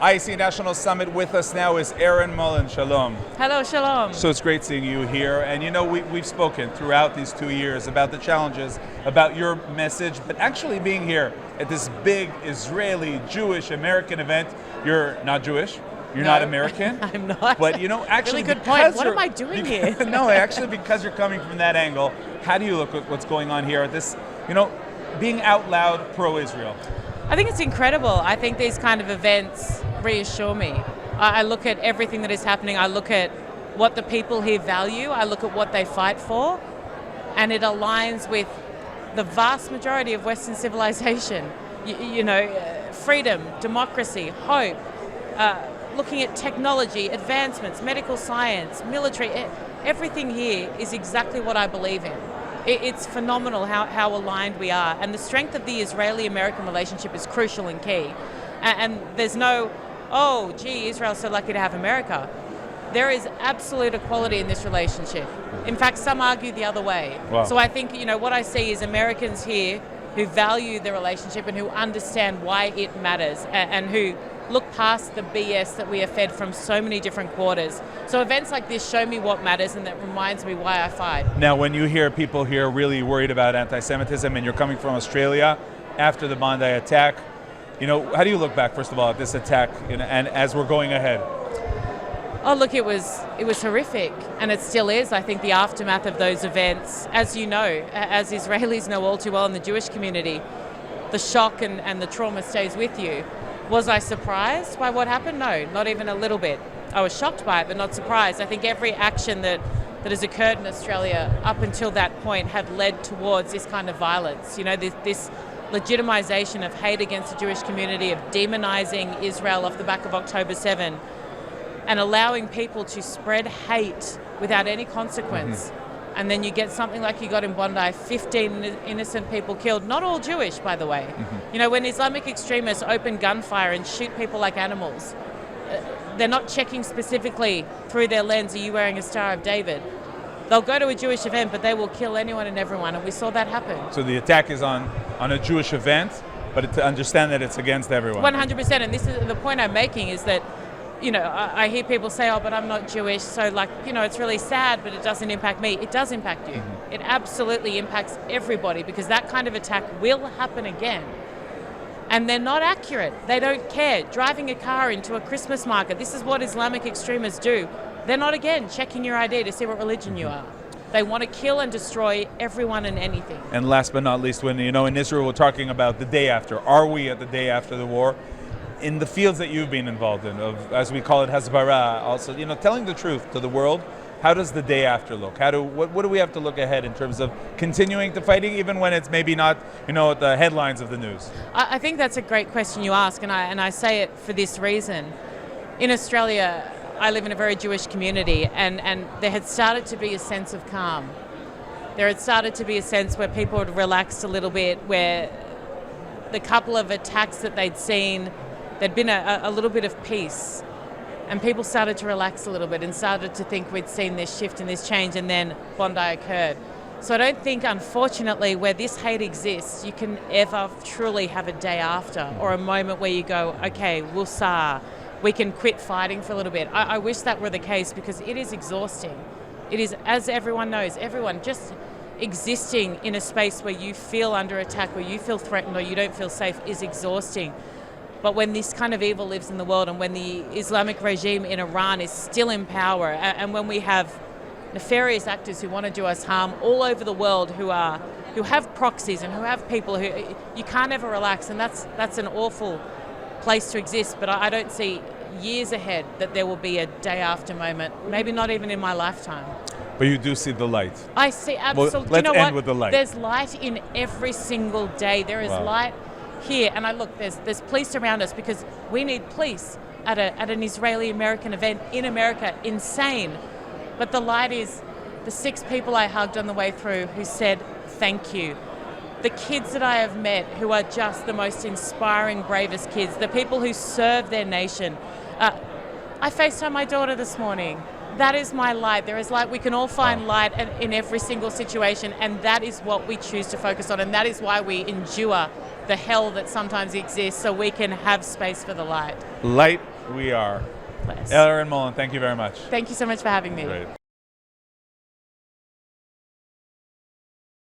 IC National Summit. With us now is Erin Molan. Shalom. Hello, shalom. So it's great seeing you here. And you know, we've spoken throughout these 2 years about the challenges, about your message, but actually being here at this big Israeli Jewish American event. You're not Jewish. You're not American. I'm not. But you know, actually, really good point. What am I doing here? No, actually, because you're coming from that angle, how do you look at what's going on here at this, you know, being out loud pro-Israel? I think it's incredible. I think these kind of events reassure me. I look at everything that is happening. I look at what the people here value. I look at what they fight for. And it aligns with the vast majority of Western civilization. You know, freedom, democracy, hope, looking at technology, advancements, medical science, military, everything here is exactly what I believe in. It's phenomenal how aligned we are. And the strength of the Israeli-American relationship is crucial and key. And there's no, oh, gee, Israel's so lucky to have America. There is absolute equality in this relationship. In fact, some argue the other way. Wow. So I think, you know, what I see is Americans here who value the relationship and who understand why it matters and who look past the BS that we are fed from so many different quarters. So events like this show me what matters, and that reminds me why I fight. Now, when you hear people here really worried about anti-Semitism, and you're coming from Australia after the Bondi attack, you know, how do you look back, first of all, at this attack, you know, and as we're going ahead? Oh, look, it was horrific, and it still is. I think the aftermath of those events, as you know, as Israelis know all too well in the Jewish community, the shock and the trauma stays with you. Was I surprised by what happened? No, not even a little bit. I was shocked by it, but not surprised. I think every action that has occurred in Australia up until that point had led towards this kind of violence. You know, this legitimization of hate against the Jewish community, of demonizing Israel off the back of October 7, and allowing people to spread hate without any consequence. Mm-hmm. And then you get something like you got in Bondi, 15 innocent people killed, not all Jewish, by the way. Mm-hmm. You know, when Islamic extremists open gunfire and shoot people like animals, they're not checking specifically through their lens, are you wearing a Star of David? They'll go to a Jewish event, but they will kill anyone and everyone, and we saw that happen. So the attack is on a Jewish event, but to understand that it's against everyone. 100%, and this is the point I'm making, is that, you know, I hear people say, oh, but I'm not Jewish, so, like, you know, it's really sad, but it doesn't impact me. It does impact you. Mm-hmm. It absolutely impacts everybody, because that kind of attack will happen again. And they're not accurate. They don't care. Driving a car into a Christmas market, this is what Islamic extremists do. They're not, again, checking your ID to see what religion you are. They want to kill and destroy everyone and anything. And last but not least, when, you know, in Israel we're talking about the day after. Are we at the day after the war? In the fields that you've been involved in, of, as we call it, hasbara, also, you know, telling the truth to the world, how does the day after look? What do we have to look ahead in terms of continuing to fighting, even when it's maybe not, you know, the headlines of the news? I think that's a great question you ask, and I say it for this reason. In Australia, I live in a very Jewish community, and there had started to be a sense of calm. There had started to be a sense where people had relaxed a little bit, where the couple of attacks that they'd seen, there'd been a little bit of peace, and people started to relax a little bit and started to think we'd seen this shift and this change, and then Bondi occurred. So I don't think, unfortunately, where this hate exists, you can ever truly have a day after or a moment where you go, okay, woosah, we can quit fighting for a little bit. I wish that were the case, because it is exhausting. It is, as everyone knows, everyone just existing in a space where you feel under attack, where you feel threatened or you don't feel safe is exhausting. But when this kind of evil lives in the world, and when the Islamic regime in Iran is still in power, and when we have nefarious actors who want to do us harm all over the world, who have proxies and who have people who, you can't ever relax, and that's an awful place to exist. But I don't see years ahead that there will be a day after moment, maybe not even in my lifetime. But you do see the light. I see, absolutely. Well, let's end with the light. There's light in every single day. There is light here, and there's police around us, because we need police at an Israeli-American event in America. Insane. But the light is the 6 people I hugged on the way through who said thank you. The kids that I have met who are just the most inspiring, bravest kids, the people who serve their nation. I FaceTimed my daughter this morning. That is my light. There is light. We can all find light in every single situation, and that is what we choose to focus on, and that is why we endure the hell that sometimes exists, so we can have space for the light. Light We are. Bless. Erin Molan, thank you very much. Thank you so much for having me. Great.